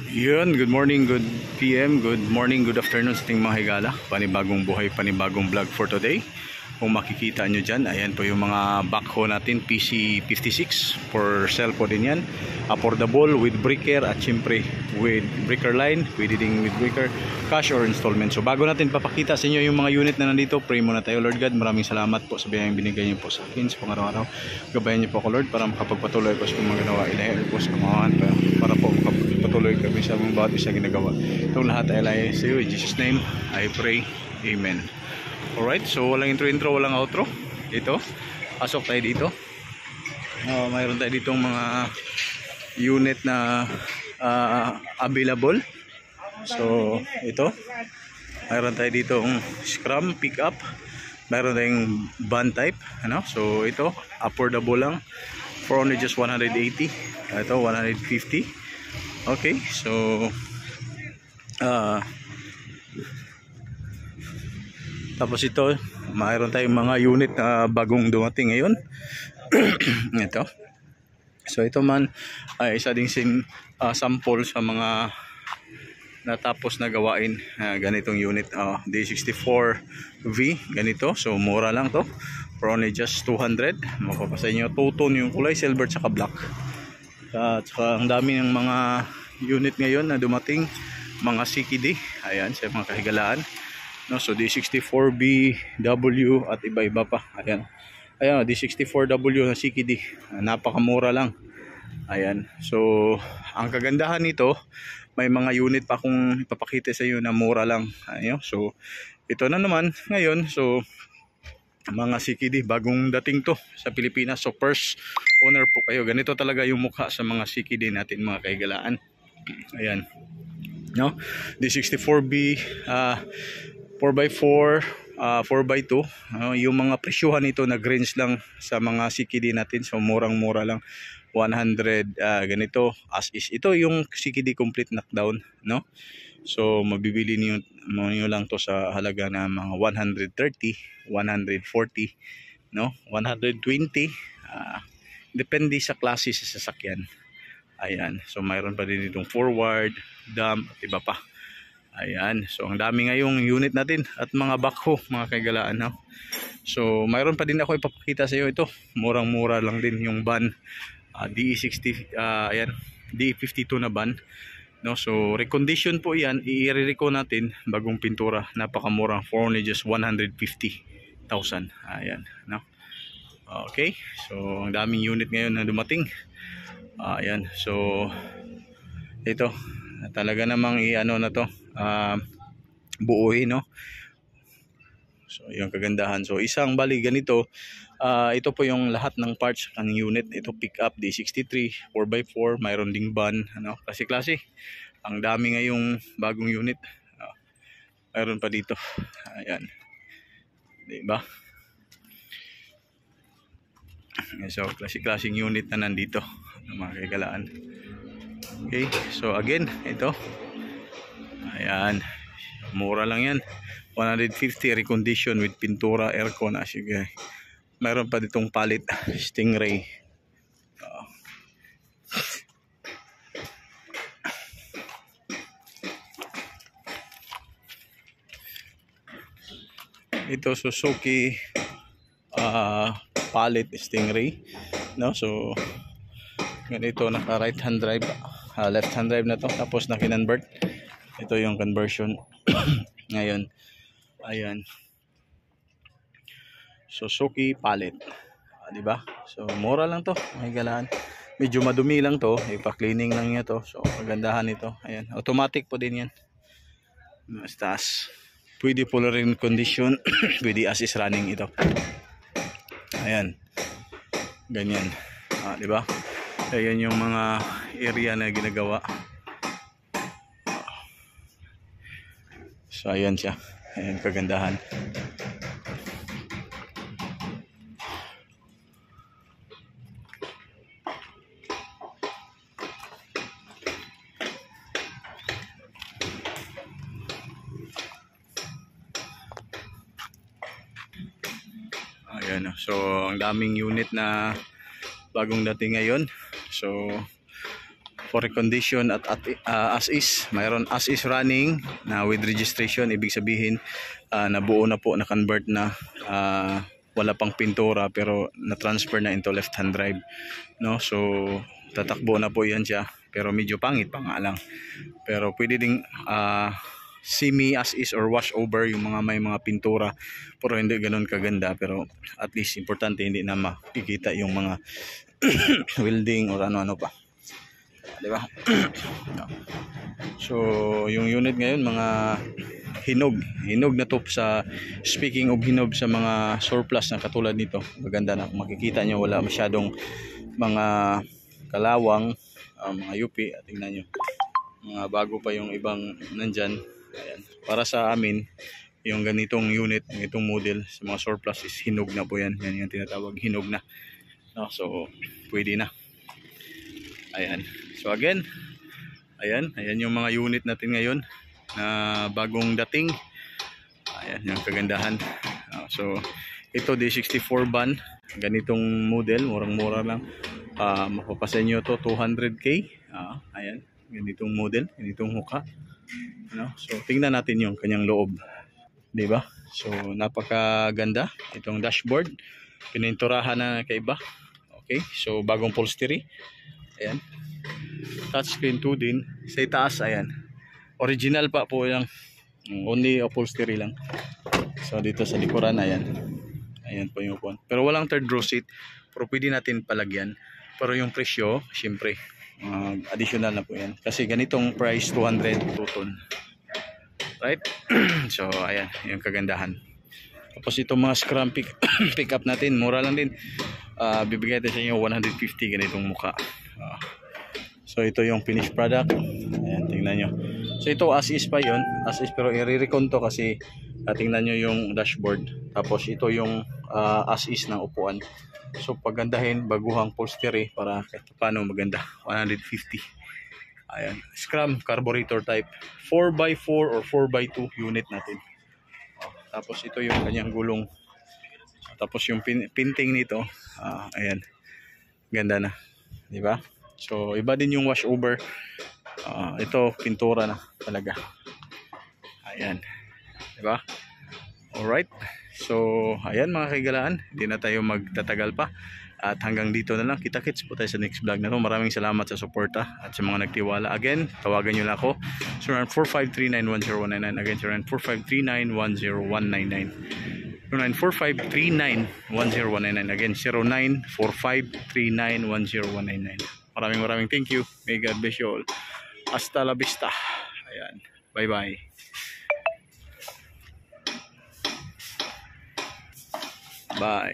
Yun, good morning, good PM, good morning, good afternoon sa ating mga higala. Panibagong buhay, panibagong vlog for today. Kung makikita nyo dyan, ayan po yung mga backhoe natin, PC56 for sale po din yan. Affordable with breaker at syempre with breaker line, pwede din with breaker, cash or installment. So bago natin papakita sa inyo yung mga unit na nandito, pray muna tayo. Lord God, maraming salamat po sa biyayang binigay niyo po sa akin sa pang-araw-araw. Gabayan niyo po ako Lord para makapagpatuloy po sa mga ginawa. Ilahi po sa kamahan para po makapagpatuloy kami sa mga bawat isa ginagawa. Itong lahat ay ilahi sa iyo. In Jesus name, I pray. Amen. Alright, so walang intro, walang outro. Ito, pasok tayo dito. Mayroon tayo ditong mga unit na available. So, ito. Mayroon tayo ditong scrum, pickup. Mayroon tayong van type. So, ito, affordable lang. For only just 180. Ito, 150. Okay, so, tapos ito, mayroon tayong mga unit na bagong dumating ngayon. Ito. So ito man ay isa ding sample sa mga natapos na gawain. Ganitong unit, D64V, ganito. So mura lang to. For only just 200. Mapapasa nyo, two-tone yung kulay, silver tsaka black. At saka ang dami ng mga unit ngayon na dumating. Mga CKD. Ayan, sa mga kahigalaan. No, so D64BW at iba-iba pa. Ayan. Ayan, D64W na CKD. Napakamura lang. Ayan. So, ang kagandahan nito, may mga unit pa akong ipapakita sa iyo na mura lang. Ayan. So, ito na naman ngayon. So, mga CKD, bagong dating to sa Pilipinas. So, first owner po kayo. Ganito talaga yung mukha sa mga CKD natin, mga kahigalaan. Ayan. No? D64B 4x4, 4x2, yung mga presyuhan nito nag-range lang sa mga CKD natin. So murang-mura lang, 100 ganito as is. Ito yung CKD complete knockdown, no? So mabibili niyo lang to sa halaga na mga 130, 140, no? 120, depende sa klase sa sasakyan. Ayan, so mayroon pa din itong forward, dump, at iba pa. Ayan, so ang dami ngayong unit natin at mga backhoe, mga kaigalaan. No? So mayroon pa din ako ipapakita sa iyo. Ito, murang-mura lang din yung van, DE60, ayan, DE52 na van. No? So recondition po yan, i-reco natin, bagong pintura, napakamura, for only just 150,000. Ayan, no? Okay, so ang daming unit ngayon na dumating. Ayan, so ito, talaga namang i-ano na to, buuhin, no? So yung kagandahan, so isang bali ganito, ito po yung lahat ng parts ng unit. Ito pick up D63 4x4, mayroon ding van, ano, klase-klase. Ang dami ngayong bagong unit. Mayroon pa dito. Ayan, diba? So klase-klaseng unit na nandito, mga kaigalaan. Okay, so again, ito, ayan, mura lang yan, 150, recondition with pintura, aircon. Sige, mayroon pa ditong palit Stingray. Ito Suzuki palit Stingray, no? So ganito, naka right hand drive, left hand drive na to, tapos na kinonvert. Ito yung conversion. Ngayon, ayan, Suzuki palit, diba? So mura lang to, may galaan. Medyo madumi lang to, ipa-cleaning lang niya to. So kagandahan nito, ayan, automatic po din yan. Taas, pwede po rin condition, pwede as is running ito. Ayan, ganyan, diba? Ayan yung mga area na ginagawa. So ayan siya, ayan kagandahan. Ayan, so ang daming unit na bagong dating ngayon. So for recondition at as is. Mayroon as is running na with registration, ibig sabihin nabuo na po, na-convert na, wala pang pintura pero na-transfer na into left hand drive, no? So tatakbo na po yan siya, pero medyo pangit pa nga lang. Pero pwede ding semi as is or wash over yung mga may mga pintura, pero hindi ganoon kaganda. Pero at least importante hindi na makikita yung mga welding or ano-ano pa, di ba? So yung unit ngayon mga hinog na to. Sa speaking of hinog, sa mga surplus na katulad nito, maganda na makikita nyo, wala masyadong mga kalawang, mga yupi. At tingnan nyo, mga bago pa yung ibang nandyan. Ayan. Para sa amin, yung ganitong unit, ganitong model sa mga surplus is hinog na po yan. Yan yung tinatawag, hinog na, no? So pwede na. Ayan. So again, ayan yung mga unit natin ngayon na bagong dating. Ayan yung kagandahan. So ito D64 van, ganitong model, murang-mura lang. Mapapasa nyo to 200k. Ayan, ganitong model, ganitong huka, no? So tingnan natin yung kanyang loob, di ba? So napakaganda itong dashboard, pininturahan na kaiba. Okay, so bagong upholstery. Ayan, touchscreen 2 din sa itaas. Ayan, original pa po yung only upholstery lang. So dito sa likuran, ayan po yung upuan, pero walang third row seat, pero pwede natin palagyan. Pero yung presyo, syempre additional na po yan, kasi ganitong price 200 tuton, right? So ayan yung kagandahan. Tapos itong mga scrum pick up natin, mura lang din. Bibigay natin sa inyo 150 ganitong muka. So ito yung finished product. Ayan, tingnan nyo. So ito as is pa yun, as is, pero i-recon to kasi tingnan nyo yung dashboard. Tapos ito yung as is ng upuan. So pagandahin, baguhang upholstery para kahit paano maganda. 150. Ayan, scrum carburetor type 4x4 or 4x2 unit natin. Tapos ito yung kanyang gulong. Tapos yung pinting nito, ayan, ganda na, di ba? So iba din yung wash over. Ito pintura na talaga. Ayan, di ba? Alright. So ayan mga kaigalaan, hindi na tayo magtatagal pa. At hanggang dito na lang. Kita-kits po tayo sa next vlog na to. Maraming salamat sa suporta at sa mga nagtiwala. Again, tawagan nyo lang ako. 0945391099. Again, 0945391099. 0945391099. Again, 0945391099. Maraming thank you. May God bless you all. Hasta la vista. Ayan. Bye-bye. Bye.